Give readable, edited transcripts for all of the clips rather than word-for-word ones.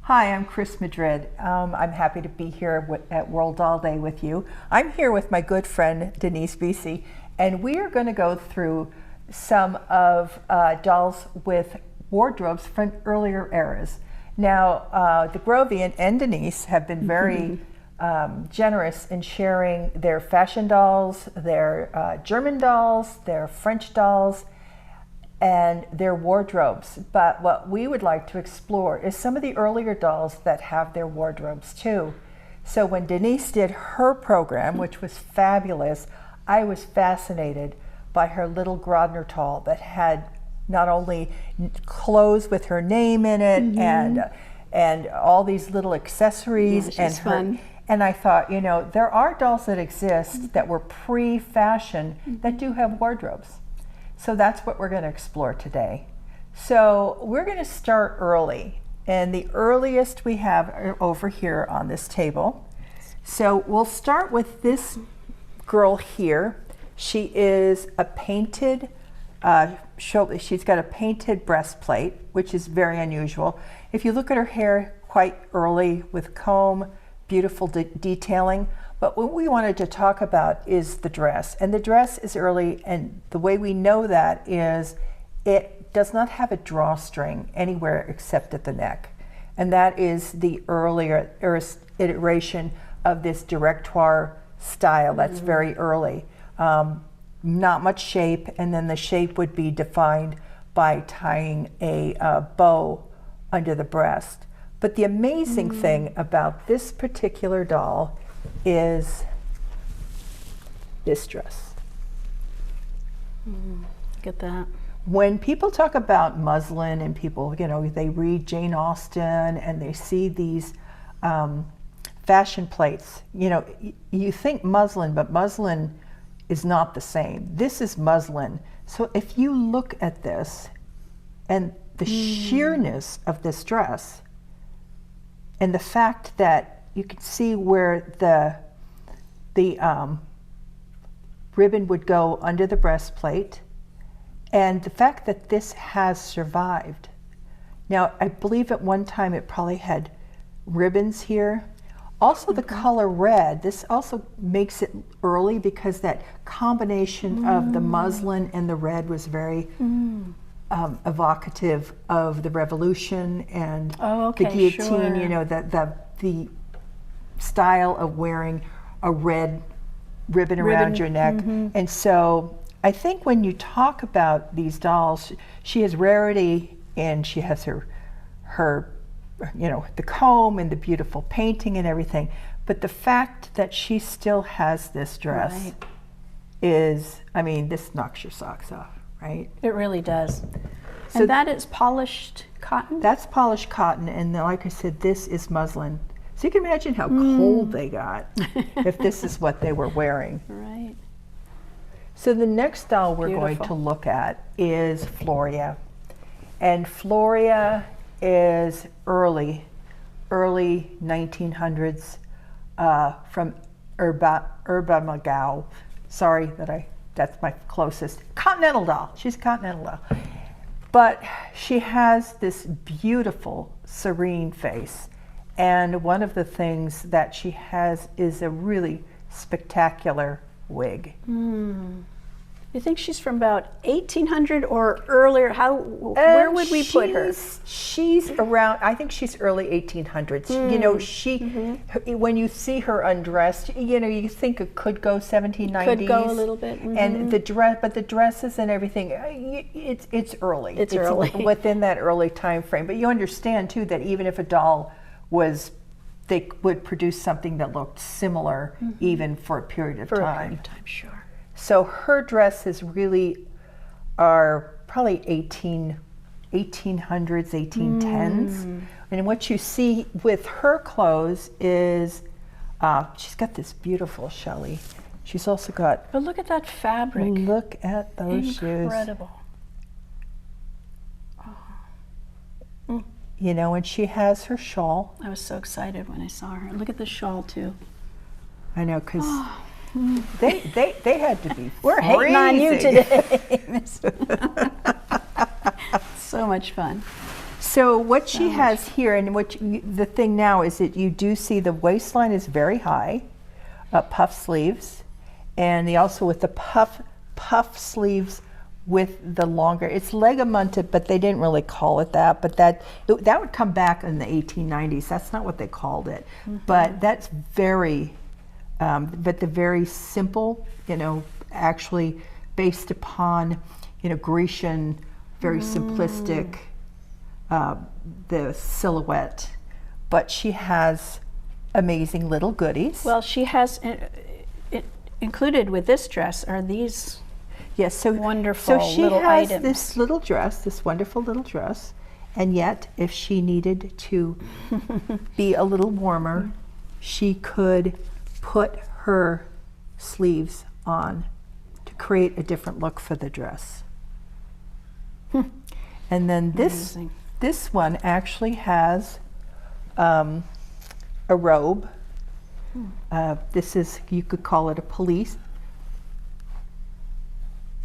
Hi, I'm Chris Madrid. I'm happy to be here at World Doll Day with you. I'm here with my good friend Denise Buese, and we are going to go through some of dolls with wardrobes from earlier eras. Now, the Grovian and Denise have been very generous in sharing their fashion dolls, their German dolls, their French dolls, and their wardrobes. But what we would like to explore is some of the earlier dolls that have their wardrobes too. So when Denise did her program, which was fabulous, I was fascinated by her little Grodner doll that had not only clothes with her name in it and all these little accessories. Yeah, she's fun. And I thought, you know, there are dolls that exist that were pre-fashion that do have wardrobes. So that's what we're going to explore today. So we're going to start early, and the earliest we have over here on this table. So we'll start with this girl here. She is a painted, she's got a painted breastplate, which is very unusual. If you look at her hair, quite early with comb, beautiful detailing. But what we wanted to talk about is the dress. And the dress is early, and the way we know that is it does not have a drawstring anywhere except at the neck. And that is the earlier iteration of this Directoire style. That's very early. Not much shape, and then the shape would be defined by tying a bow under the breast. But the amazing thing about this particular doll is this dress. Look at that. When people talk about muslin and people, you know, they read Jane Austen and they see these fashion plates, you know, you think muslin, but muslin is not the same. This is muslin. So if you look at this and the sheerness of this dress and the fact that you can see where the ribbon would go under the breastplate, and the fact that this has survived. Now, I believe at one time it probably had ribbons here. Also the color red, this also makes it early because that combination of the muslin and the red was very evocative of the Revolution and the guillotine, you know, the style of wearing a red ribbon around your neck. And so I think when you talk about these dolls, she has rarity, and she has her you know, the comb and the beautiful painting and everything. But the fact that she still has this dress is, I mean, this knocks your socks off, right? It really does. So and that is polished cotton? That's polished cotton, and like I said, this is muslin. So you can imagine how cold they got if this is what they were wearing. Right. So the next doll we're going to look at is Floria. And Floria is early 1900s from Urbamagao. Sorry that's my closest. Continental doll. She's a continental doll. But she has this beautiful, serene face. And one of the things that she has is a really spectacular wig. You think she's from about 1800 or earlier? Where would we put her? She's around, I think she's early 1800s. You know, when you see her undressed, you know, you think it could go 1790s. Could go a little bit. And the dress, but the dresses and everything, it's early. It's early. Within that early time frame. But you understand too that even if a doll they would produce something that looked similar even for a period of time. Sure. So her dresses really are probably 1800s, 1810s. And what you see with her clothes is she's got this beautiful Shelley. She's also got... But look at that fabric. Look at those shoes. Incredible. You know, and she has her shawl. I was so excited when I saw her. Look at the shawl too. I know, because they had to be We're hating on you today. So much fun. So So what she has here, and the thing now is that you do see the waistline is very high, puff sleeves, and also with the puff sleeves with the longer, it's legamunted, but they didn't really call it that, but that would come back in the 1890s. That's not what they called it, but that's very, but the very simple, actually based upon, Grecian, very simplistic, the silhouette, but she has amazing little goodies. Well, she has included with this dress are these wonderful so she little has items. this little dress, this wonderful little dress, and yet if she needed to be a little warmer, she could put her sleeves on to create a different look for the dress. And then this one actually has a robe. This is, you could call it a pelisse,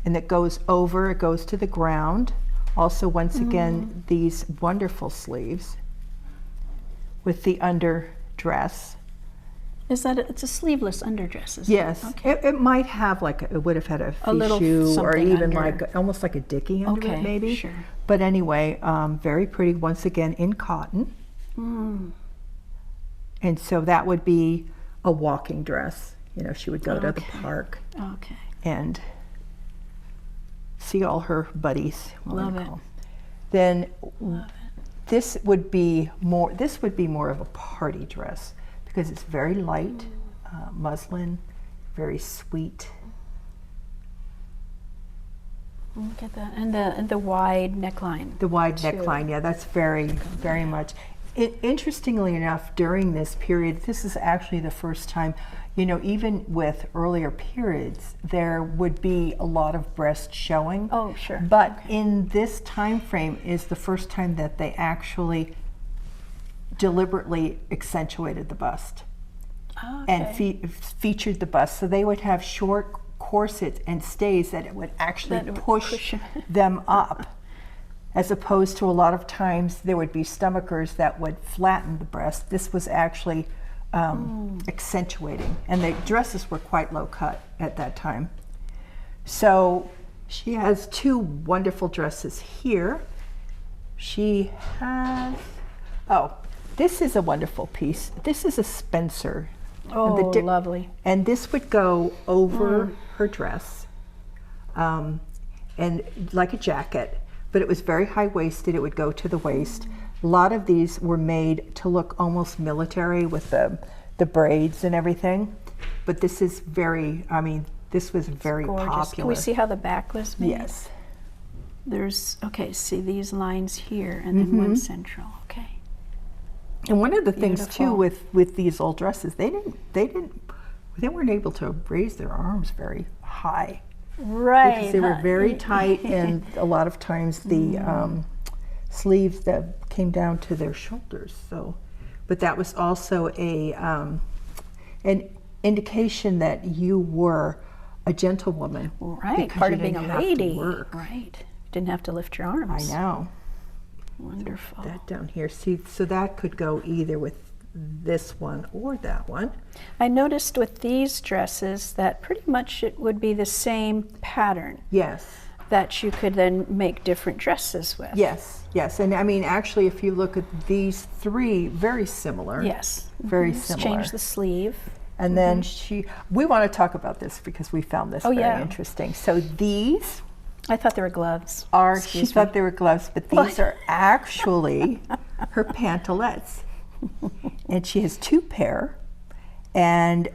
and it goes to the ground. Also, once again, these wonderful sleeves with the underdress. Is that it's a sleeveless underdress? Isn't Yes, it? Okay. it might have it would have had a little fichu or something even under. almost like a dicky under it maybe. Sure. But anyway, very pretty, once again in cotton. And so that would be a walking dress. She would go to the park and see all her buddies. Love it. Then this would be more of a party dress because it's very light, muslin, very sweet. Look at that, and the wide neckline. The wide neckline, yeah, that's very, very much. Interestingly enough, during this period, this is actually the first time, even with earlier periods, there would be a lot of breast showing. Oh, sure. But in this time frame is the first time that they actually deliberately accentuated the bust and featured the bust. So they would have short corsets and stays that it would actually push them up. As opposed to a lot of times there would be stomachers that would flatten the breast. This was actually accentuating, and the dresses were quite low cut at that time. So she has two wonderful dresses here. She has, this is a wonderful piece. This is a Spencer. Oh, lovely. And this would go over her dress, and like a jacket. But it was very high-waisted. It would go to the waist. A lot of these were made to look almost military with the braids and everything. But this is this was very popular. Can we see how the back was made? Yes. There's, see these lines here and then one central, And one of the things too with these old dresses, they weren't able to raise their arms very high. Right. Because they were very tight, and a lot of times the sleeves that came down to their shoulders. So, but that was also an indication that you were a gentlewoman. Right. Part of being a lady. Right. Didn't have to lift your arms. I know. Wonderful. So that down here. See, so that could go either with this one or that one. I noticed with these dresses that pretty much it would be the same pattern. Yes. That you could then make different dresses with. Yes, yes. And actually, if you look at these three, very similar. Yes. Very similar. Change the sleeve. And then we want to talk about this because we found this very interesting. So these, I thought they were gloves. She thought they were gloves, but these are actually her pantalettes. And she has two pair, and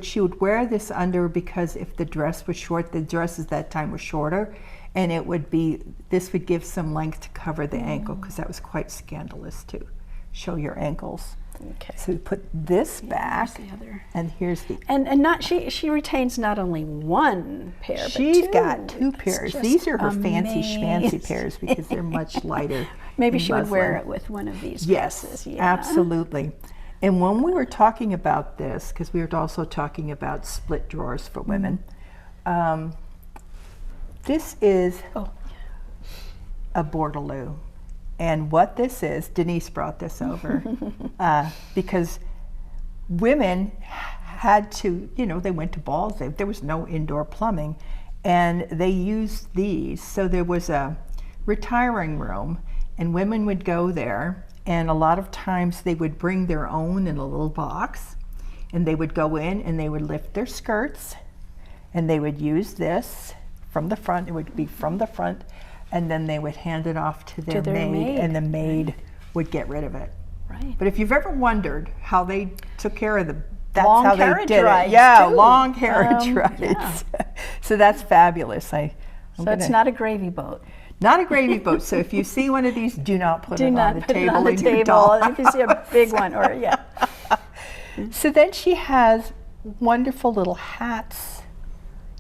she would wear this under because if the dress was short, the dresses that time were shorter, and this would give some length to cover the ankle because that was quite scandalous to show your ankles. Okay. So we put this back, Here's the other. and here's the and not she retains not only one pair, she's but got two pairs. These are her fancy schmancy pairs because they're much lighter. Maybe she would wear it with one of these dresses. Yes, absolutely. And when we were talking about this, because we were also talking about split drawers for women, this is a Bordelot. And what this is, Denise brought this over because women had to, they went to balls. There was no indoor plumbing, and they used these. So there was a retiring room, and women would go there, and a lot of times they would bring their own in a little box, and they would go in and they would lift their skirts, and they would use this from the front. It would be from the front, and then they would hand it off to their maid, and the maid would get rid of it. Right. But if you've ever wondered how they took care of that's long how they carriage did rides, it. Yeah, too. long carriage rides. Yeah. So that's fabulous. So it's not a gravy boat. Not a gravy boat. So if you see one of these, do not put it on the table. Do not put it on the in your table. doll. If you see a big one, or So then she has wonderful little hats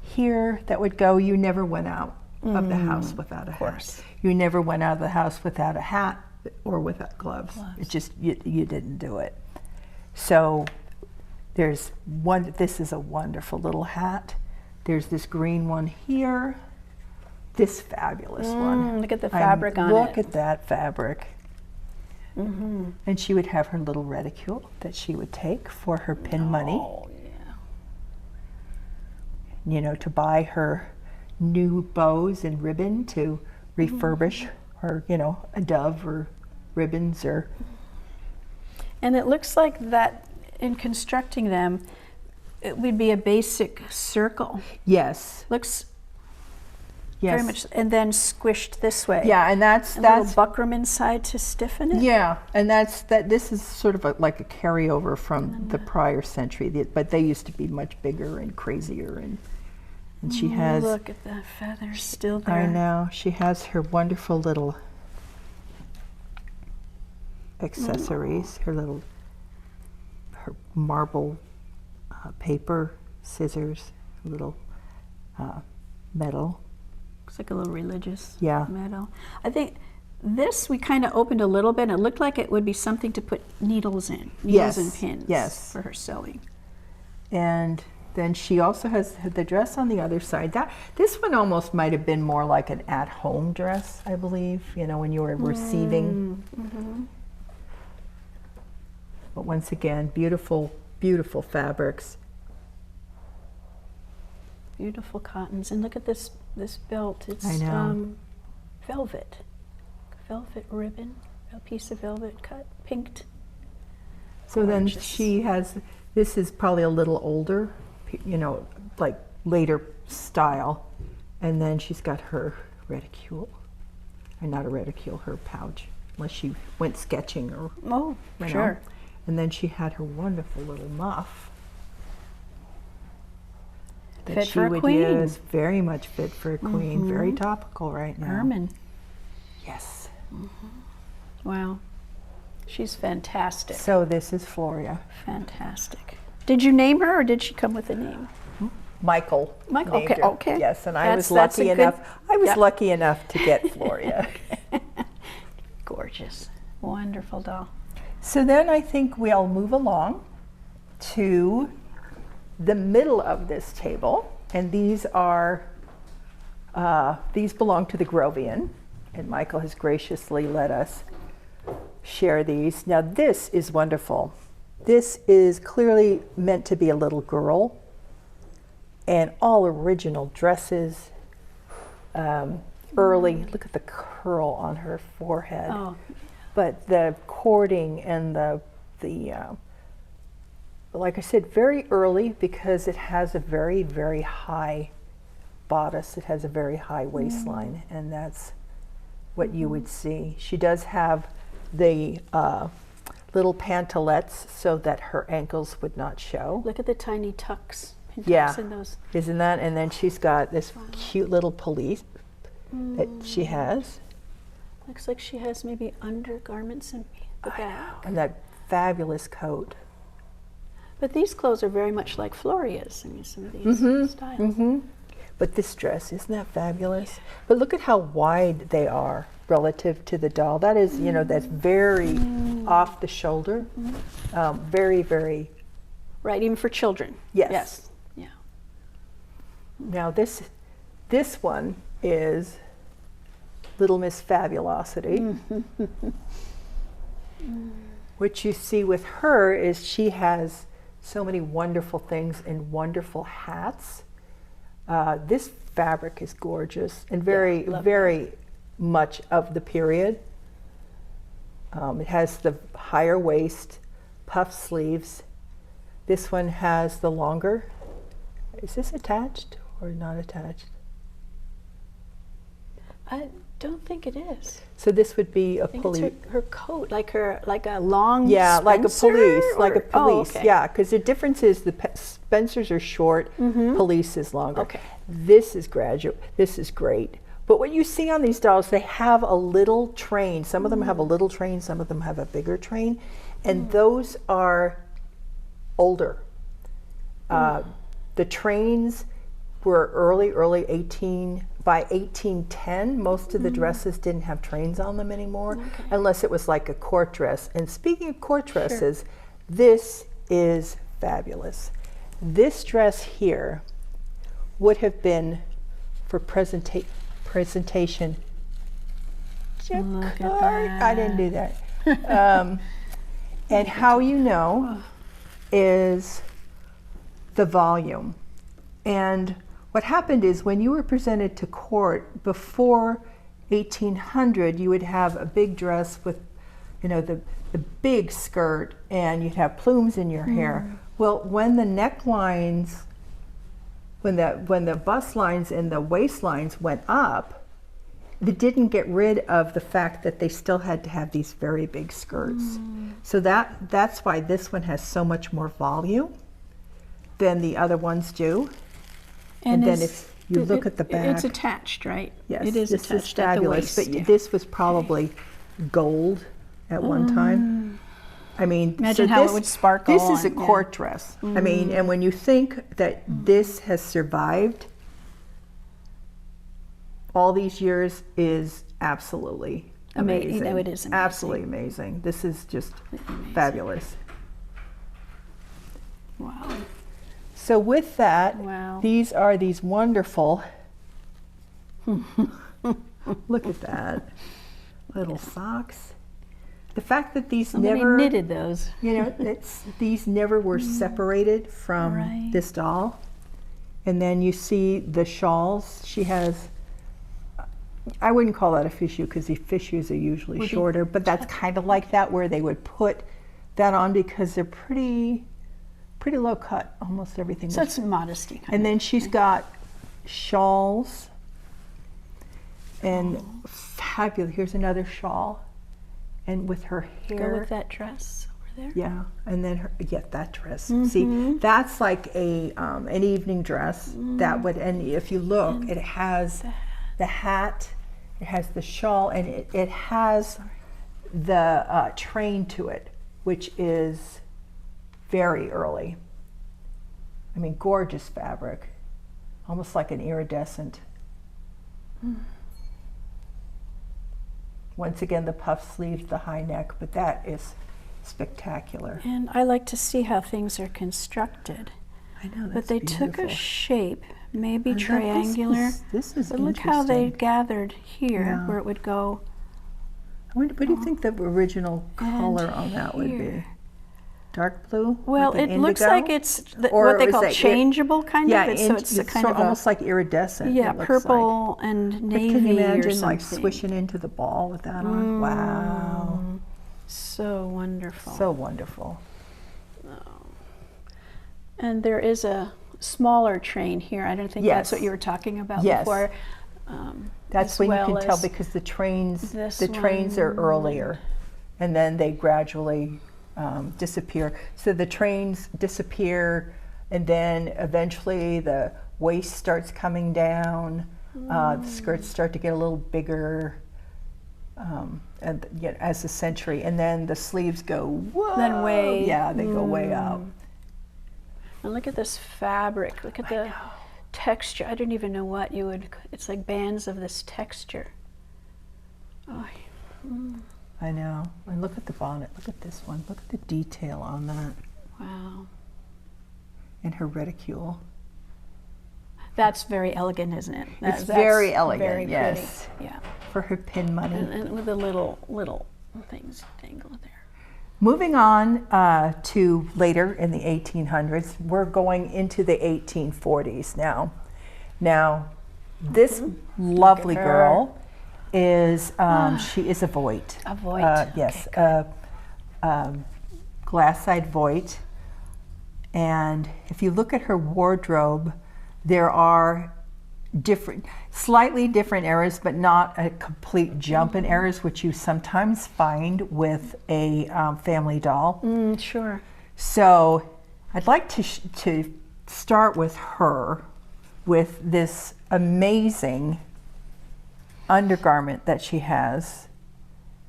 here that would go. You never went out of the house without a hat. You never went out of the house without a hat or without gloves. It's just you didn't do it. So there's one. This is a wonderful little hat. There's this green one here. This fabulous one. Look at the fabric on it. Look at that fabric. And she would have her little reticule that she would take for her pin money. Oh, yeah. To buy her new bows and ribbon to refurbish her, a dove or ribbons or. And it looks like that in constructing them, it would be a basic circle. Yes. Looks Yes. very much, and then squished this way. Yeah, and that's a little buckram inside to stiffen it. Yeah, and this is sort of like a carryover from the prior century, but they used to be much bigger and crazier, and she has. Look at the feathers still there. I know, she has her wonderful little accessories, her marble paper, scissors, little metal. Looks like a little religious Yeah. medal. I think this we kind of opened a little bit. It looked like it would be something to put needles in, Yes, and pins yes. for her sewing. And then she also has the dress on the other side. This one almost might have been more like an at-home dress, I believe, when you were receiving. But once again, beautiful, beautiful fabrics. Beautiful cottons. And look at this belt. It's I know. velvet ribbon, a piece of velvet cut, pinked. So then Gorgeous. she has, this is probably a little older, like later style. And then she's got her reticule, or not a reticule, her pouch, unless she went sketching or. Oh, you know. sure. And then she had her wonderful little muff that Fit she for a would queen. use. Very much fit for a queen. Very topical right now. Ermine. Yes. Wow. She's fantastic. So this is Floria. Fantastic. Did you name her, or did she come with a name? Michael. Michael, named okay, her. okay. Yes, and I was That's lucky a good- enough. I was yeah. lucky enough to get Floria. Gorgeous. Wonderful doll. So then I think we'll move along to the middle of this table, and these are these belong to the Grovian, and Michael has graciously let us share these. Now this is wonderful. This is clearly meant to be a little girl, and all original dresses. Early, look at the curl on her forehead. Oh, But the cording and the like I said, very early, because it has a very, very high bodice. It has a very high waistline, and that's what you would see. She does have the little pantalettes so that her ankles would not show. look at the tiny tucks. Yeah. In those. Isn't that? And then she's got this cute little pelisse that she has. Looks like she has maybe undergarments in the back. And that fabulous coat. But these clothes are very much like Floria's. I mean, some of these styles. But this dress, isn't that fabulous? But look at how wide they are relative to the doll. That is, that's very off the shoulder. Very, very. Right, even for children. Yes. Yes. Yeah. Now this one is Little Miss Fabulosity. What you see with her is she has so many wonderful things in wonderful hats. This fabric is gorgeous and very, very much of the period. It has the higher waist, puff sleeves. This one has the longer. Is this attached or not attached? I don't think it is. So this would be a I think police. it's her coat, like a long Yeah, like a Spencer, police, like a or- oh, police. okay. Yeah, because the difference is the Spencers are short, police is longer. Okay. This is graduate. This is great. But what you see on these dolls, they have a little train. Some of them have a little train, some of them have a bigger train, and those are older. The trains were early 18. By 1810, most of the dresses didn't have trains on them anymore, unless it was like a court dress. And speaking of court dresses, this is fabulous. This dress here would have been for presentation. Look at I didn't do that. And how you know is the volume. And what happened is when you were presented to court before 1800, you would have a big dress with, you know, the big skirt, and you'd have plumes in your hair. Well, when the necklines, when the bust lines and the waistlines went up, they didn't get rid of the fact that they still had to have these very big skirts. So that's why this one has so much more volume than the other ones do. And then if you look at the back, it's attached, right? yes, it is this attached is fabulous. at the waist. But this was probably gold at one time. I mean, Imagine so how this, it would sparkle. This is a court dress. I mean, and when you think that this has survived all these years, is absolutely amazing. No, it is amazing. Absolutely amazing. This is just fabulous. Wow. So with that, Wow. these are these wonderful, look at that, little socks. The fact that these Somebody never, knitted those. you know, these never were separated from Right. this doll. And then you see the shawls. She has, I wouldn't call that a fichu because the fichus are usually shorter, but that's kind of like that, where they would put that on because they're pretty low cut, almost everything. So was- it's modesty. Kind and then she's got shawls and fabulous. Here's another shawl, and with her hair. Go with that dress over there. Yeah, and then that dress. See, that's like a an evening dress that would. And if you look, it has the hat, it has the shawl, and it has the train to it, which is very early. I mean, gorgeous fabric, almost like an iridescent. Once again, the puff sleeves, the high neck, but that is spectacular. And I like to see how things are constructed. I know, that's But they took a beautiful. shape, maybe And that- triangular. This is But look how they interesting. gathered here, Yeah. where it would go. What do you think the original color on that would be? here. Dark blue? Well, like an it looks indigo? like it's Or what they is call that changeable kind yeah, of. So it's a kind of almost like iridescent. yeah, it looks purple and Like. navy But can you or imagine something. like swishing into the ball with that on? Wow, So wonderful. so wonderful. And there is a smaller train here. I don't think Yes. that's what you were talking about Yes. before. That's as when well you can tell as because the trains this are earlier, and then they gradually disappear. So the trains disappear, and then eventually the waist starts coming down. The skirts start to get a little bigger, and as the century, and then the sleeves go whoa. Then way- yeah, they go way up. And look at this fabric. Look at the texture. I don't even know what you would. It's like bands of this texture. Oh, I know. And look at the bonnet. Look at this one. Look at the detail on that. wow. And her reticule. That's very elegant, isn't it? It's very elegant, Very yes. pretty. Yeah. for her pin money. And with the little things dangle there. Moving on to later in the 1800s, we're going into the 1840s now. Now, this lovely girl is, she is a Voigt. A Voigt. Yes, glass-side Voigt. And if you look at her wardrobe, there are slightly different eras, but not a complete jump in eras, which you sometimes find with a family doll. Sure. So I'd like to start with her, with this amazing undergarment that she has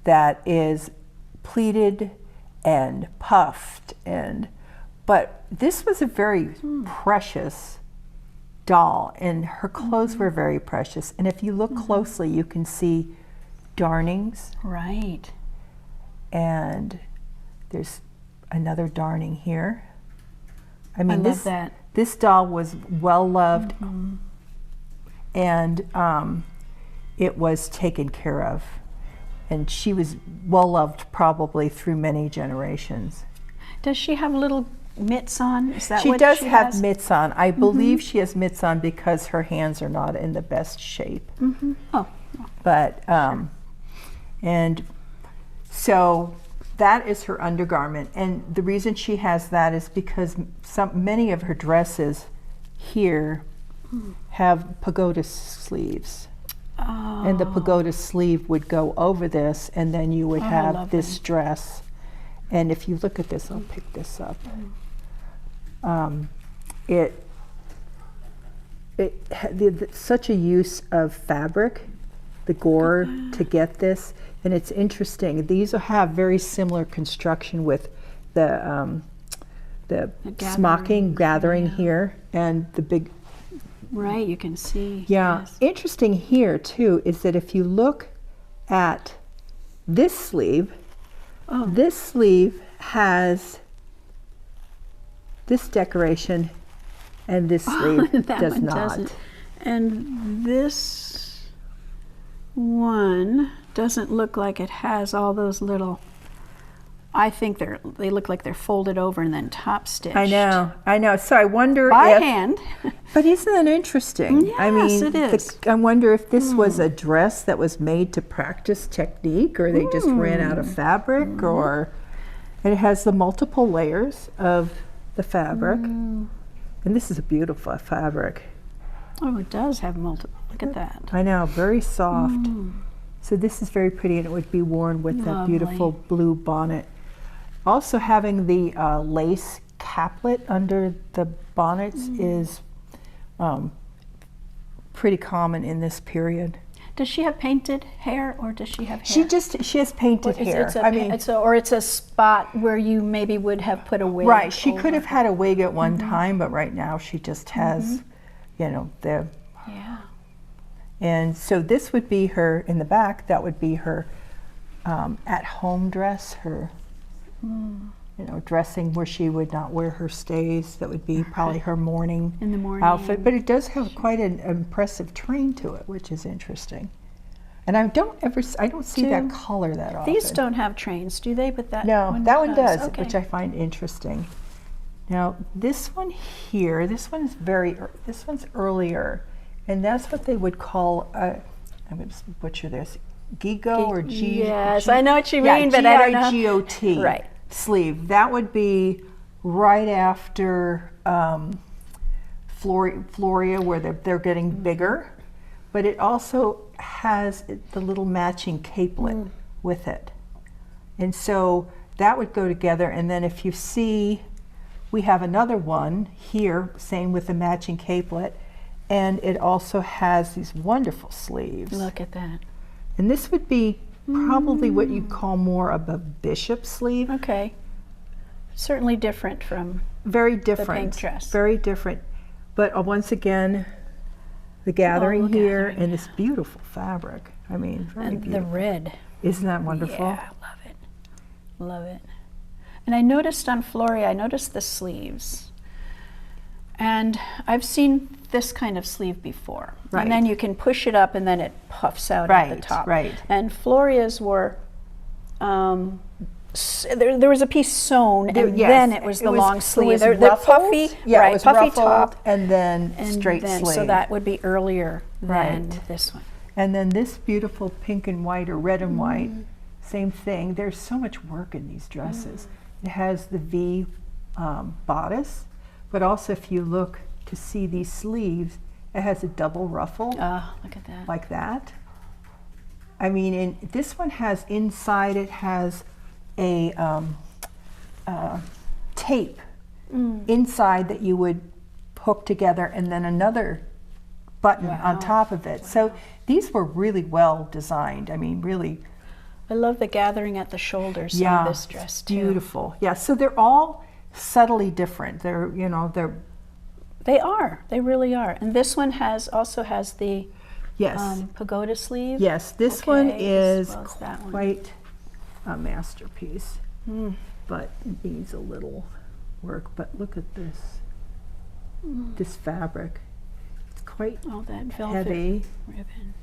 that is pleated and puffed, but this was a very precious doll, and her clothes were very precious. And if you look closely, you can see darnings. Right. And there's another darning here. I I love that. This doll was well loved, and it was taken care of. And she was well loved probably through many generations. Does she have little mitts on? Is that She what does she have has? mitts on. I believe she has mitts on because her hands are not in the best shape. Oh. But, and so that is her undergarment. And the reason she has that is because many of her dresses here have pagoda sleeves. Oh. And the pagoda sleeve would go over this, and then you would have this dress. And if you look at this, I'll pick this up. Such a use of fabric, the gore, to get this, and it's interesting. These have very similar construction with the smocking gathering here and the big. Right, you can see. Yeah, Yes. interesting here too is that if you look at this sleeve, this sleeve has this decoration, and this sleeve That does one not. doesn't. And this one doesn't look like it has all those little. I think they look like they're folded over and then top stitched. I know. So I wonder By if, hand. but isn't that interesting? I mean, Yes, it is. I wonder if this was a dress that was made to practice technique, or they just ran out of fabric, or it has the multiple layers of the fabric. And this is a beautiful fabric. Oh, it does have multiple. Look at that. I know, very soft. So this is very pretty, and it would be worn with that beautiful blue bonnet. Also having the lace caplet under the bonnets is pretty common in this period. Does she have painted hair, or does she have hair? She has painted hair. It's a spot where you maybe would have put a wig. Right, she over. could have had a wig at one time, but right now she just has, the. Yeah. And so this would be her, in the back, that would be her at-home dress, her, dressing where she would not wear her stays. That would be probably her morning, In the morning. outfit. But it does have quite an impressive train to it, which is interesting. And I don't see that color that often. These don't have trains, do they? But that No, one that one does, Okay. which I find interesting. Now this one here, this one's earlier, and that's what they would call I'm going to butcher this, Gigot or G. Yes, I know what you mean, but I don't know. G-I-G-O-T Right. sleeve. That would be right after Floria, where they're getting bigger, but it also has the little matching capelet with it. And so that would go together, and then if you see, we have another one here, same with the matching capelet, and it also has these wonderful sleeves. Look at that. And this would be probably what you'd call more of a bishop sleeve. Okay. Certainly different from Very different. pink dress. Very different. But once again, the gathering here gathering, and this beautiful fabric. I mean, very and the beautiful. red. Isn't that wonderful? Yeah, love it. Love it. And I noticed on Floria, the sleeves. And I've seen this kind of sleeve before. Right. And then you can push it up and then it puffs out at the top. Right. And Floria's were, there was a piece sewn and then it was the long sleeve. They're puffy, yeah, right, it was puffy ruffled, top. and then straight sleeve. So that would be earlier than Right. this one. And then this beautiful pink and white or red and white, same thing. There's so much work in these dresses. It has the V bodice, but also if you look to see these sleeves, it has a double ruffle. Oh, look at that. Like that. I mean, this one has inside, it has a tape inside that you would hook together, and then another button on top of it. So these were really well designed. I mean, really. I love the gathering at the shoulders on this dress too. Beautiful. Yeah, so they're all subtly different. They're, They are. They really are. And this one also has the yes. pagoda sleeve. Yes, this one is as well as that one. quite a masterpiece, but it needs a little work. But look at this, this fabric. It's quite that velvet heavy. ribbon.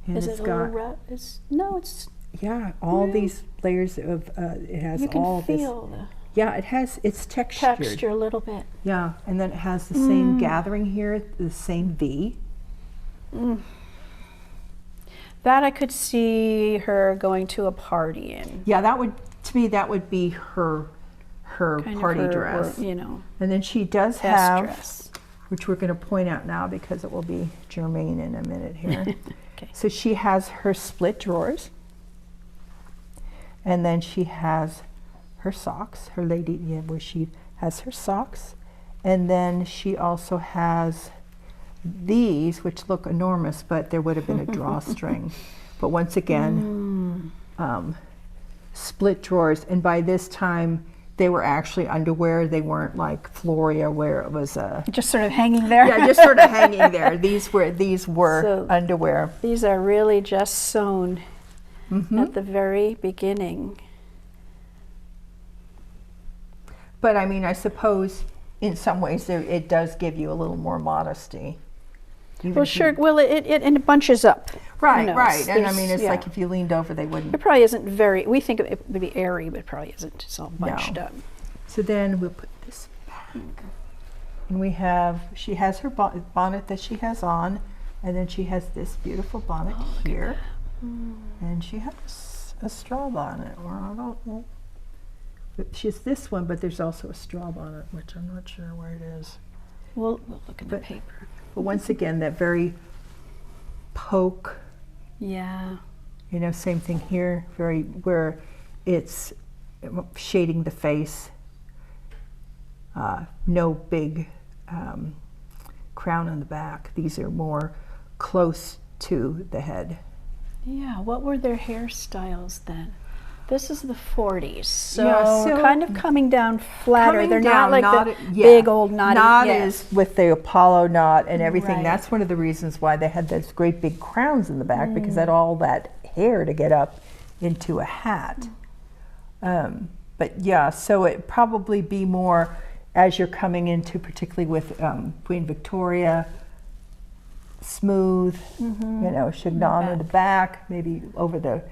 And Is it's it a got, little rough? No, it's. yeah, all these layers of, it has You can all feel this. the Yeah, it's textured. texture a little bit. Yeah, and then it has the same gathering here, the same V. That I could see her going to a party in. Yeah, to me, that would be her Kind party of her, dress. or, And then she does best have, dress. which we're going to point out now because it will be germane in a minute here. Okay. So she has her split drawers, and then she has her socks, her lady, where she has her socks, and then she also has these, which look enormous, but there would have been a drawstring. But once again, split drawers, and by this time they were actually underwear. They weren't like Floria, where it was a Just sort of hanging there. yeah, just sort of hanging there. These were So underwear. These are really just sewn at the very beginning. But I mean, I suppose in some ways it does give you a little more modesty. Well, sure. Well, it bunches up. Right, You know, right. And I there's- mean, it's yeah. like if you leaned over, they wouldn't. It probably isn't very. We think it would be airy, but it probably isn't. It's all bunched No. up. So then we'll put this back. And she has her bonnet that she has on, and then she has this beautiful bonnet here. And she has a straw bonnet, or I don't know. But she has this one, but there's also a straw bonnet, which I'm not sure where it is. We'll look at the paper. But once again, that very poke, Yeah. same thing here, where it's shading the face. No big crown on the back. These are more close to the head. Yeah. What were their hairstyles then? This is the 40s, so, so kind of coming down flatter. Coming They're down, not like not the yeah, big old knotty. knot yes. is with the Apollo knot and everything. Right. That's one of the reasons why they had those great big crowns in the back, because they had all that hair to get up into a hat. But yeah, so it probably be more as you're coming into, particularly with Queen Victoria, smooth, chignon in the back, maybe over the.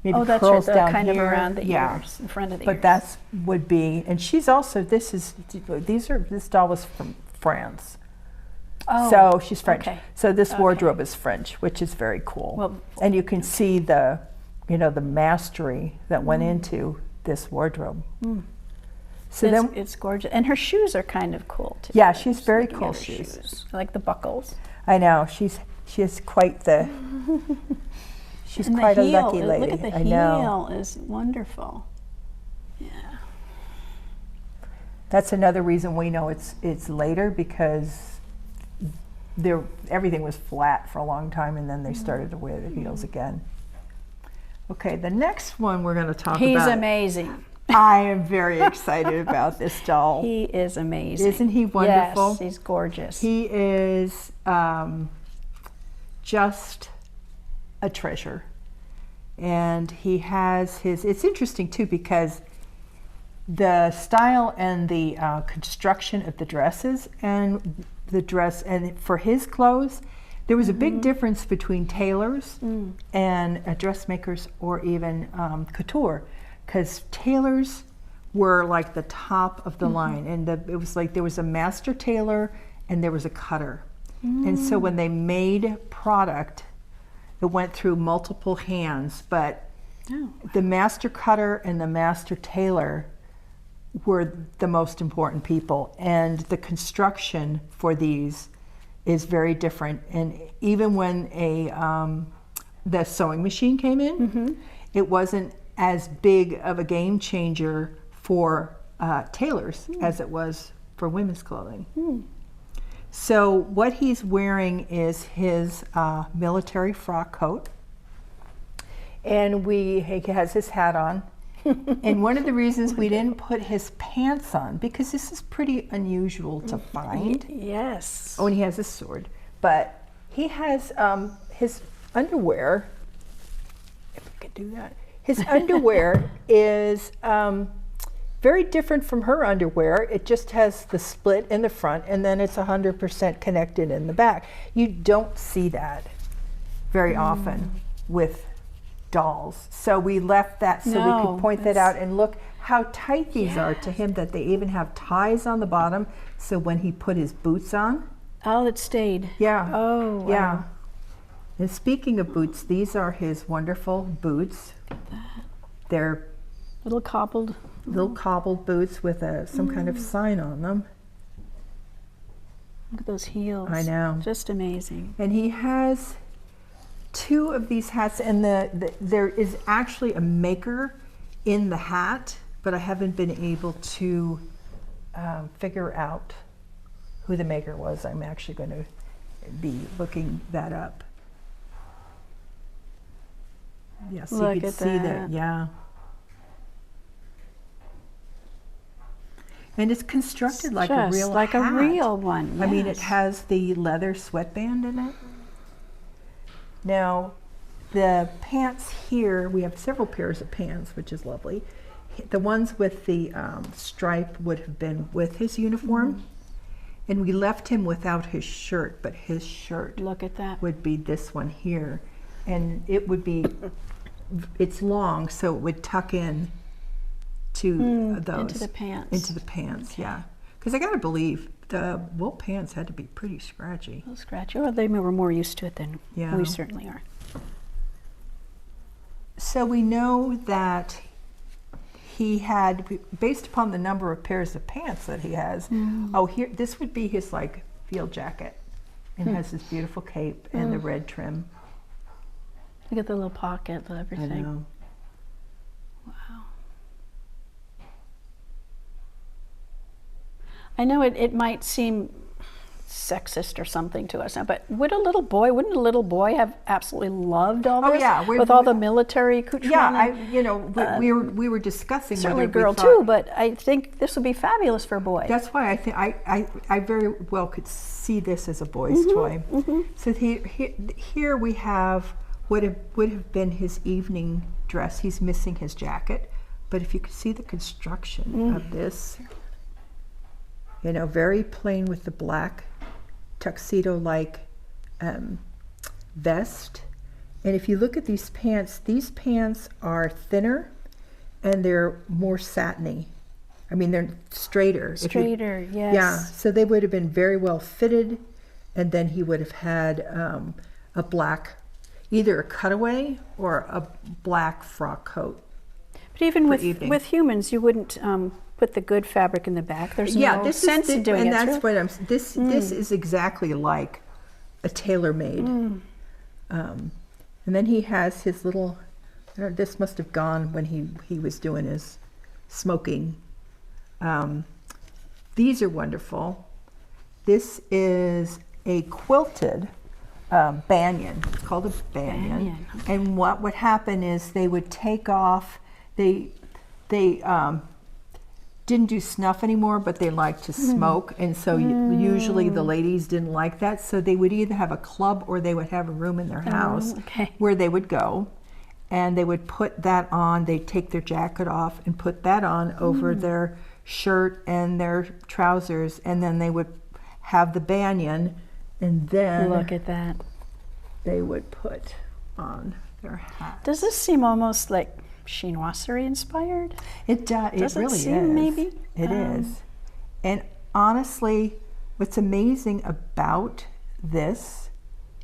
Maybe Oh, that's curls right. down Kind here. of around the yeah. ears, in front of the But ears. that's would be, and she's also. This doll was from France. Oh, So she's French. okay. So this Okay. wardrobe is French, which is very cool. Well, and you can see the mastery that went into this wardrobe. So then, it's gorgeous, and her shoes are kind of cool too. yeah, she's Just very looking cool at her shoes. I like the buckles. I know she has quite the. She's And quite the a heel, lucky lady. Look at the I know. heel is wonderful. Yeah. That's another reason we know it's later, because everything was flat for a long time, and then they started to wear the heels again. Okay, the next one we're going to talk about. He's amazing. I am very excited about this doll. He is amazing. Isn't he wonderful? Yes, he's gorgeous. He is just a treasure. And he has it's interesting too, because the style and the construction of the dresses and the dress, and for his clothes, there was a big difference between tailors and dressmakers or even couture, because tailors were like the top of the line, and it was like there was a master tailor and there was a cutter. And so when they made product, it went through multiple hands, but the master cutter and the master tailor were the most important people, and the construction for these is very different. And even when the sewing machine came in, it wasn't as big of a game changer for tailors as it was for women's clothing. So what he's wearing is his military frock coat, and he has his hat on. And one of the reasons we didn't put his pants on, because this is pretty unusual to find. Yes. Oh, and he has a sword. But he has his underwear, if we could do that. His underwear is very different from her underwear. It just has the split in the front, and then it's 100% connected in the back. You don't see that very often with dolls. So we left that so we could point that out, and look how tight these are to him, that they even have ties on the bottom, so when he put his boots on. Oh, it stayed. Yeah. Oh, wow. Yeah. And speaking of boots, these are his wonderful boots. Look at that. They're Little cobbled. little cobbled boots with some kind of sign on them. Look at those heels. I know. Just amazing. And he has 2 of these hats, and there is actually a maker in the hat, but I haven't been able to figure out who the maker was. I'm actually going to be looking that up. Yeah, so Look you can at see that. yeah. And it's constructed like a Just real like hat. a real one. I mean, it yes. has the leather sweatband in it. Now, the pants here, we have several pairs of pants, which is lovely. The ones with the stripe would have been with his uniform. And we left him without his shirt, but his shirt Look at that. would be this one here. And it would be, it's long, so it would tuck in to those. Into the pants. Into the pants, yeah. Because I gotta believe the wool pants had to be pretty scratchy. A little scratchy. Well, they were more used to it than Yeah. we certainly are. So we know that he had, based upon the number of pairs of pants that he has, oh, here, this would be his like field jacket. And has this beautiful cape and the red trim. Look at the little pocket, I everything. know. Wow. I know it might seem sexist or something to us now, but wouldn't a little boy have absolutely loved all Oh, this? yeah, with all the military accoutrement? Yeah, we were discussing certainly whether we girl thought, too, but I think this would be fabulous for a boy. That's why I think I very well could see this as a boy's toy. So here we have what would have been his evening dress. He's missing his jacket, but if you could see the construction of this, very plain with the black tuxedo-like vest. And if you look at these pants are thinner and they're more satiny. I mean, they're straighter. Straighter, yes. Yeah, so they would have been very well fitted, and then he would have had a black, either a cutaway or a black frock coat. But even evening. with humans, you wouldn't put the good fabric in the back. There's no sense in doing it. And that's what this is exactly like a tailor-made. And then he has his little, this must have gone when he was doing his smoking. These are wonderful. This is a quilted banyan. It's called a banyan. Okay. And what would happen is they would take off, they didn't do snuff anymore, but they liked to smoke, and so usually the ladies didn't like that, so they would either have a club or they would have a room in their house where they would go, and they would put that on. They'd take their jacket off and put that on over their shirt and their trousers, and then they would have the banyan, and then Look at that. they would put on their hat. Does this seem almost like chinoiserie inspired? It does. Does It it really seem is. maybe? It is. And honestly, what's amazing about this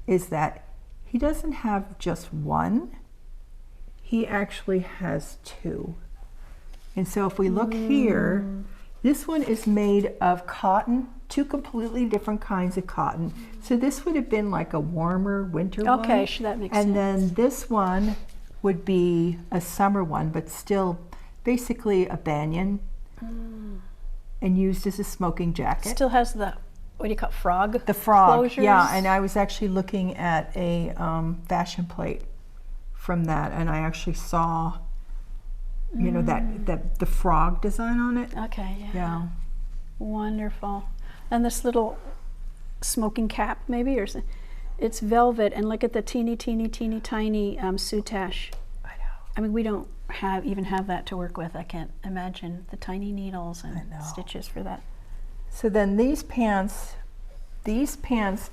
is that he doesn't have just one. He actually has two. And so if we look here, this one is made of cotton, two completely different kinds of cotton. So this would have been like a warmer winter one. Okay, that makes sense. And then this one would be a summer one, but still basically a banyan and used as a smoking jacket. Still has the, what do you call it, frog? The frog, closures? yeah. And I was actually looking at a fashion plate from that, and I actually saw, you know, that the frog design on it. Okay, yeah. Yeah. Wonderful. And this little smoking cap, maybe, or it's velvet, and look at the teeny tiny soutache. I know. I mean, we don't even have that to work with. I can't imagine the tiny needles and stitches for that. So then these pants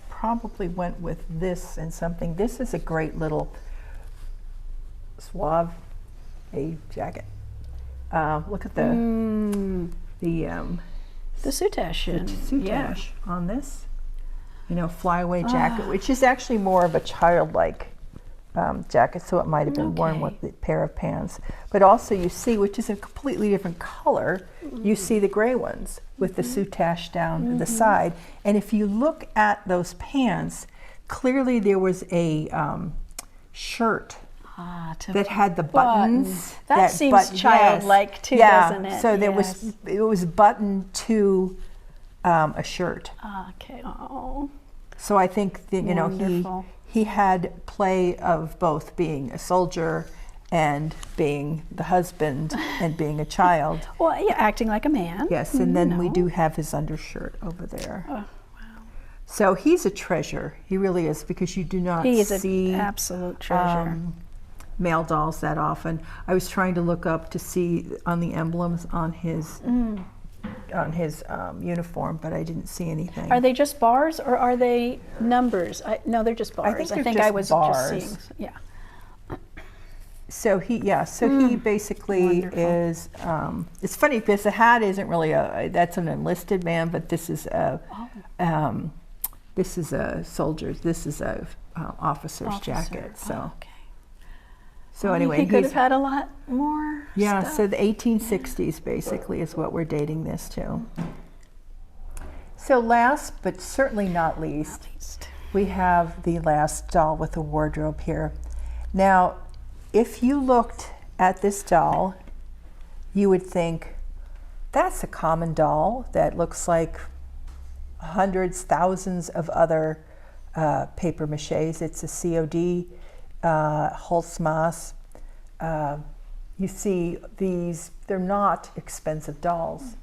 probably went with this and something. This is a great little suave jacket. Look at the soutache on this. You know, flyaway jacket, which is actually more of a childlike jacket, so it might have been worn with the pair of pants. But also you see, which is a completely different color, you see the gray ones with the soutache down the side. And if you look at those pants, clearly there was a shirt that had the buttons. That seems childlike too, doesn't it? So it was buttoned to a shirt. Okay. Oh. So I think that, you know, he had play of both being a soldier and being the husband and being a child. Well, yeah, acting like a man. Yes, and then we do have his undershirt over there. Oh, wow. So he's a treasure. He really is, because you do not He is see an absolute treasure. male dolls that often. I was trying to look up to see on the emblems on his uniform, but I didn't see anything. Are they just bars or are they numbers? No, they're just bars. I think I was just seeing. Yeah. So he basically is. It's funny because the hat isn't really that's an enlisted man, but this is a soldier's. This is a officer's jacket. So. Okay. So anyway, he could have had a lot more stuff. So the 1860s basically is what we're dating this to. So last but certainly not least, we have the last doll with a wardrobe here. Now, if you looked at this doll, you would think, that's a common doll that looks like hundreds, thousands of other paper maches. It's a COD. Holzmaß. You see these, they're not expensive dolls.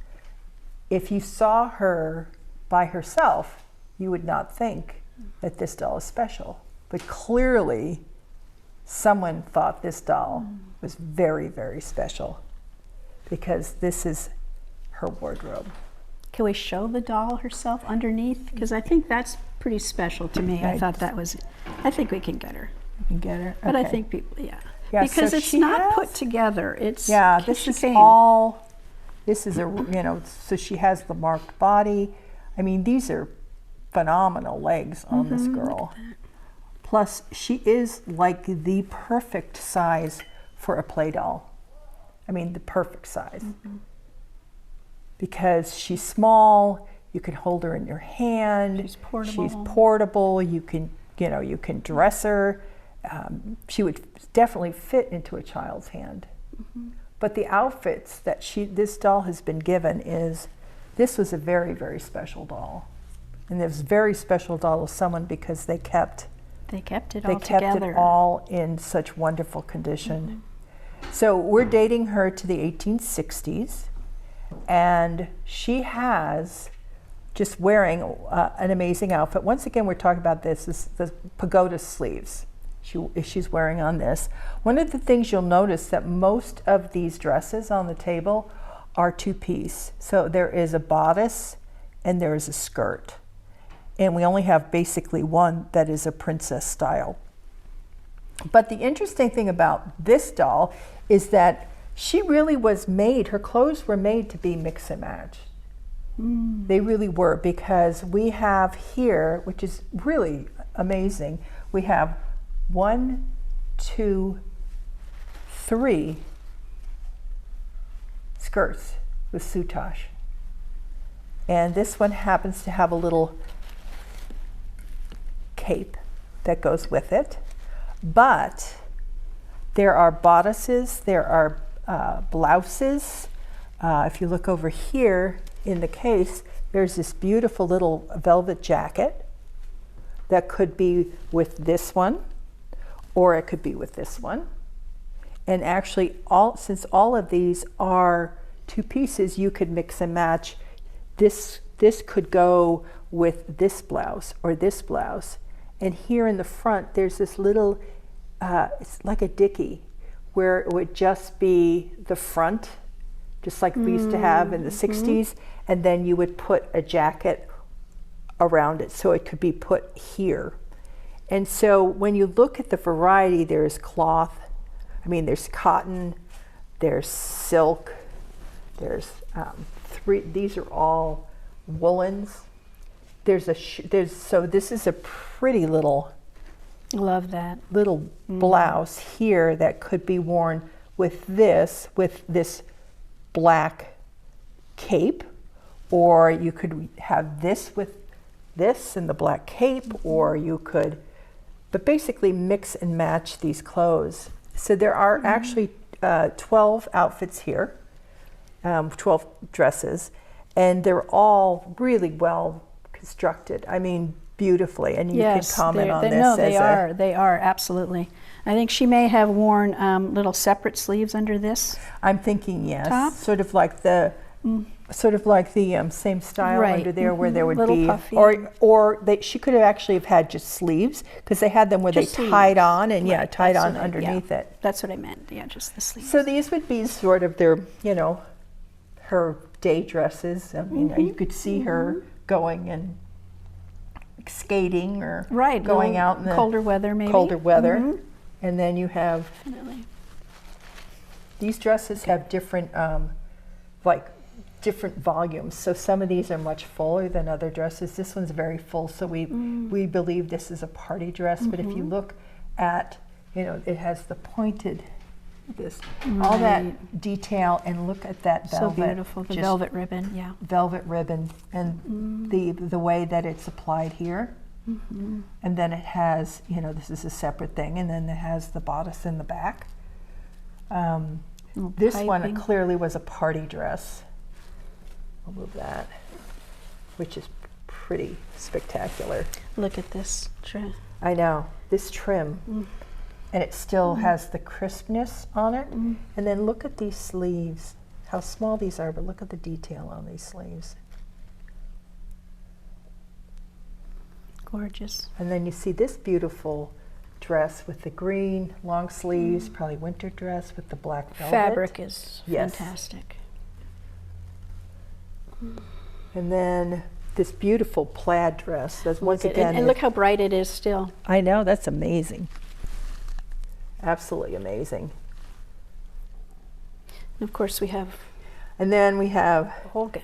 If you saw her by herself, you would not think that this doll is special. But clearly, someone thought this doll was very, very special, because this is her wardrobe. Can we show the doll herself underneath? Because I think that's pretty special to me. I think we can get her. You can get her. But okay. I think people, so because it's she not put together. It's this is all. This is so she has the marked body. I mean, these are phenomenal legs on this girl. Plus, she is like the perfect size for a play doll. I mean, the perfect size. Because she's small, you can hold her in your hand. She's portable. She's portable. You can dress her. She would definitely fit into a child's hand. But the outfits that this doll has been given this was a very, very special doll. And it was a very special doll to someone because they kept it all in such wonderful condition. So we're dating her to the 1860s, and she has just wearing an amazing outfit. Once again, we're talking about the pagoda sleeves. she's wearing on this. One of the things you'll notice that most of these dresses on the table are two-piece. So there is a bodice and there is a skirt. And we only have basically one that is a princess style. But the interesting thing about this doll is that she really was made, her clothes were made to be mix and match. They really were, because we have here, which is really amazing, we have 1, 2, 3 skirts with soutache. And this one happens to have a little cape that goes with it. But there are bodices, there are blouses. If you look over here in the case, there's this beautiful little velvet jacket that could be with this one, or it could be with this one. And actually, since all of these are two pieces, you could mix and match. This could go with this blouse or this blouse. And here in the front, there's this little, it's like a dicky, where it would just be the front, just like we used to have in the 60s, and then you would put a jacket around it so it could be put here. And so when you look at the variety, there's cloth, there's cotton, there's silk, there's these are all woolens. So this is a pretty little, love that, little blouse here that could be worn with this black cape, or you could have this with this and the black cape, or you could, but basically mix and match these clothes. So there are actually 12 outfits here, 12 dresses, and they're all really well constructed. Beautifully, and you can comment on this. No, they are absolutely. I think she may have worn little separate sleeves under this. I'm thinking yes, top. sort of like the same style Right. under there, where there would Little be, puffy. she could have actually have had just sleeves, because they had them where Just they tied sleeves. on and Right, tied that's on what I- underneath yeah. it. That's what I meant. Yeah, just the sleeves. So these would be sort of their, her day dresses. You could see her going and skating, or going out in the colder weather, maybe. colder weather. And then you have, Definitely. these dresses have different, different volumes. So some of these are much fuller than other dresses. This one's very full, so we believe this is a party dress. But if you look at, it has the pointed, all that detail, and look at that velvet. So beautiful, the velvet ribbon, yeah. Velvet ribbon, and the way that it's applied here. And then it has, this is a separate thing, and then it has the bodice in the back. This one piping. clearly was a party dress. I'll move that, which is pretty spectacular. Look at this trim. I know, this trim. And it still has the crispness on it. And then look at these sleeves, how small these are, but look at the detail on these sleeves. Gorgeous. And then you see this beautiful dress with the green long sleeves, probably winter dress with the black velvet. Fabric is Yes. fantastic. And then this beautiful plaid dress. That's once again. And look how bright it is still. I know, that's amazing. Absolutely amazing. And of course we have And then we have the whole gown.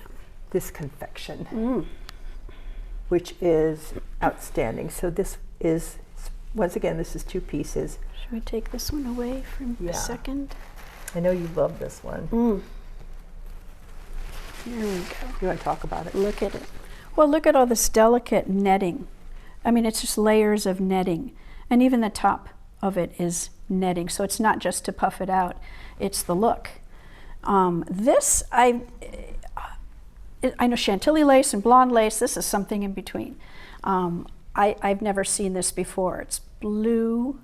this confection, which is outstanding. So this is, once again, this is two pieces. Should we take this one away for a second? I know you love this one. Here we go. You want to talk about it? Look at it. Well, look at all this delicate netting. It's just layers of netting. And even the top of it is netting. So it's not just to puff it out, it's the look. This, I know Chantilly lace and blonde lace, this is something in between. I've never seen this before. It's blue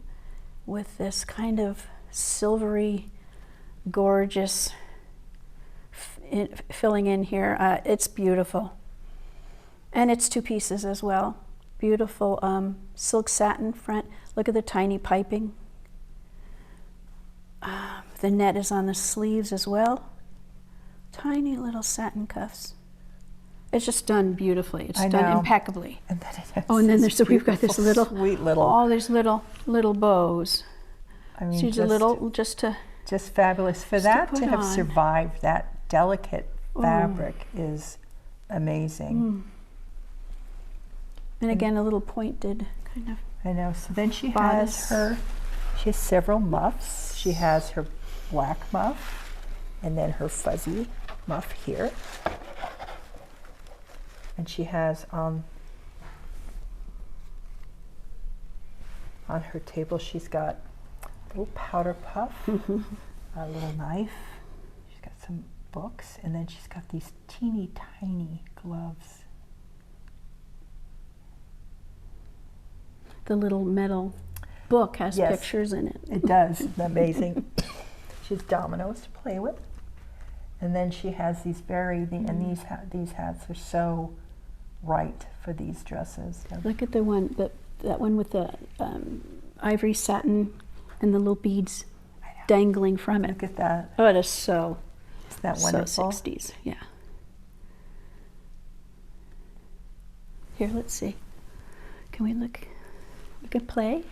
with this kind of silvery, gorgeous filling in here. It's beautiful. And it's two pieces as well. beautiful silk satin front. Look at the tiny piping. The net is on the sleeves as well. Tiny little satin cuffs. It's just done beautifully. It's done impeccably. And then it has and then we've got this little, sweet little, all these little bows. I mean, She's a little, just fabulous. For that to have on. survived that delicate fabric is amazing. And again, a little pointed kind of. I know. So then she bodice. she has several muffs. She has her black muff and then her fuzzy muff here. And she has on her table, she's got a little powder puff, a little knife. She's got some books, and then she's got these teeny tiny gloves. The little metal book has pictures in it. It does. It's amazing. She has dominoes to play with, and then she has these and these hats are so right for these dresses. Look at the one that one with the ivory satin and the little beads dangling from it. Look at that. Oh, it is so. Isn't that wonderful? So 60s, yeah. Here, let's see. Can we look? We can play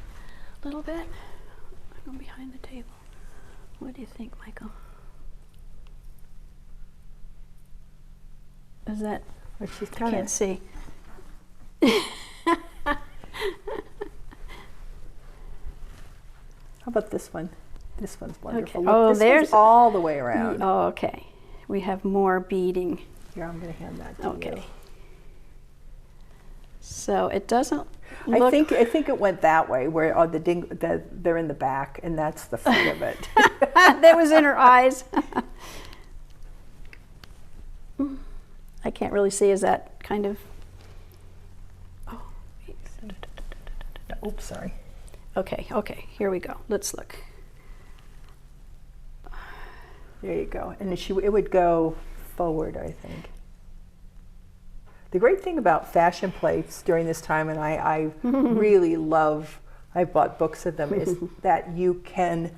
a little bit. I go behind the table. What do you think, Michael? Is that? But she's I can't see. How about this one? This one's wonderful. Okay. Look, Oh, this there's one's all the way around. Oh, okay. We have more beading. Here, I'm going to hand that to you. Okay. So it doesn't I look. think it went that way, where they're in the back, and that's the front of it. That was in her eyes. I can't really see. Is that kind of? Oh. Oops, sorry. Okay. Here we go. Let's look. There you go. And it would go forward, I think. The great thing about fashion plates during this time, and I really love, I've bought books of them, is that you can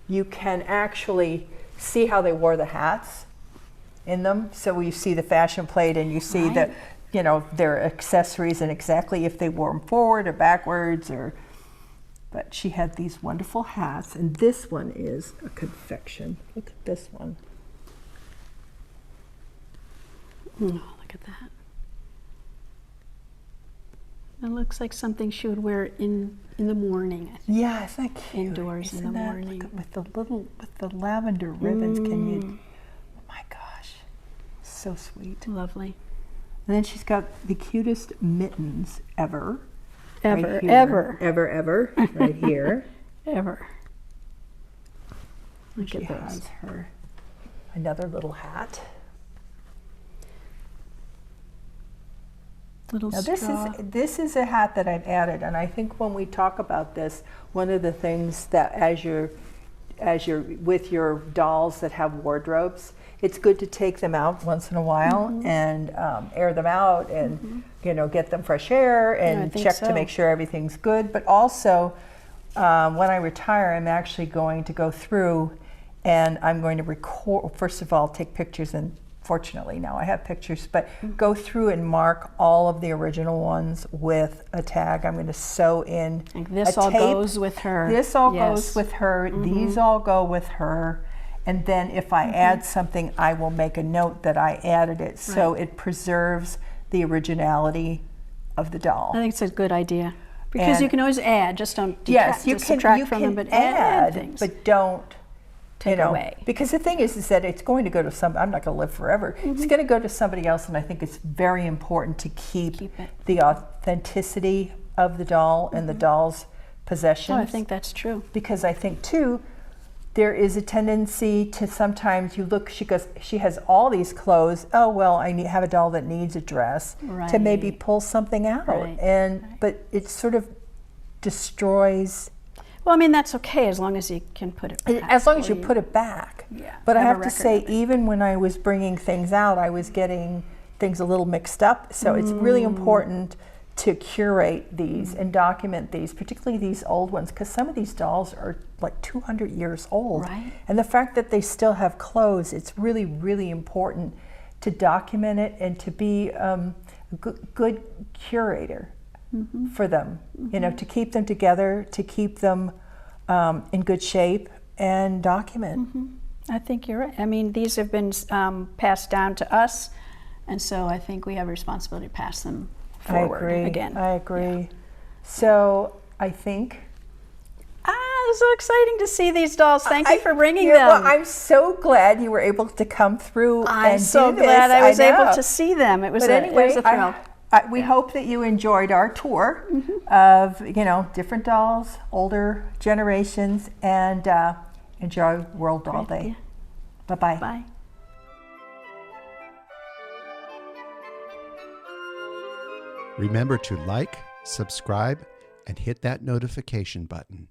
actually see how they wore the hats in them. So you see the fashion plate and you see Right. their accessories and exactly if they wore them forward or backwards but she had these wonderful hats, and this one is a confection. Look at this one. Oh, look at that. It looks like something she would wear in the morning. I think. Yeah, isn't that cute? Indoors in the morning. With the lavender ribbons. Can you? Oh my gosh, so sweet. Lovely. And then she's got the cutest mittens ever. Ever. Right right here. Ever. Look She at has those. her another little hat. Little Now straw. this is a hat that I've added, and I think when we talk about this, one of the things that as you're with your dolls that have wardrobes, it's good to take them out once in a while and air them out and get them fresh air and check to make sure everything's good. But also, when I retire, I'm actually going to go through and I'm going to record. First of all, take pictures, and fortunately now I have pictures, but go through and mark all of the original ones with a tag. I'm going to sew in Like this a all tape. goes with her. This all Yes. goes with her. These all go with her. And then if I add something, I will make a note that I added it, so it preserves the originality of the doll. I think it's a good idea. Because And- you can always add, just don't Yes, you subtract can from them, but add things. but don't Take away. Because the thing is that it's going to go to some. I'm not going to live forever. It's going to go to somebody else, and I think it's very important to keep it. the authenticity of the doll and the doll's possessions. Oh, I think that's true. Because I think too, there is a tendency to sometimes you look. She has all these clothes. Oh well, I have a doll that needs a dress to maybe Right. pull something out, but it sort of destroys. Well, I mean, that's okay as long as you can put it back. As long as you put it back. Yeah, But I have a have to record say, of it. even when I was bringing things out, I was getting things a little mixed up. So it's really important to curate these and document these, particularly these old ones, because some of these dolls are like 200 years old. Right. And the fact that they still have clothes, it's really, really important to document it and to be a good curator for them, you know, to keep them together, to keep them in good shape and document. I think you're right. I mean, these have been passed down to us, and so I think we have a responsibility to pass them forward again. I agree. Yeah. So I think. It's so exciting to see these dolls. Thank you for bringing them. Well, I'm so glad you were able to come through I'm and so do this. glad I was able know. to see them. It was, But anyway, it was a thrill. we hope that you enjoyed our tour of, you know, different dolls, older generations, and enjoy World Doll Day. Bye-bye. Bye. Remember to like, subscribe, and hit that notification button.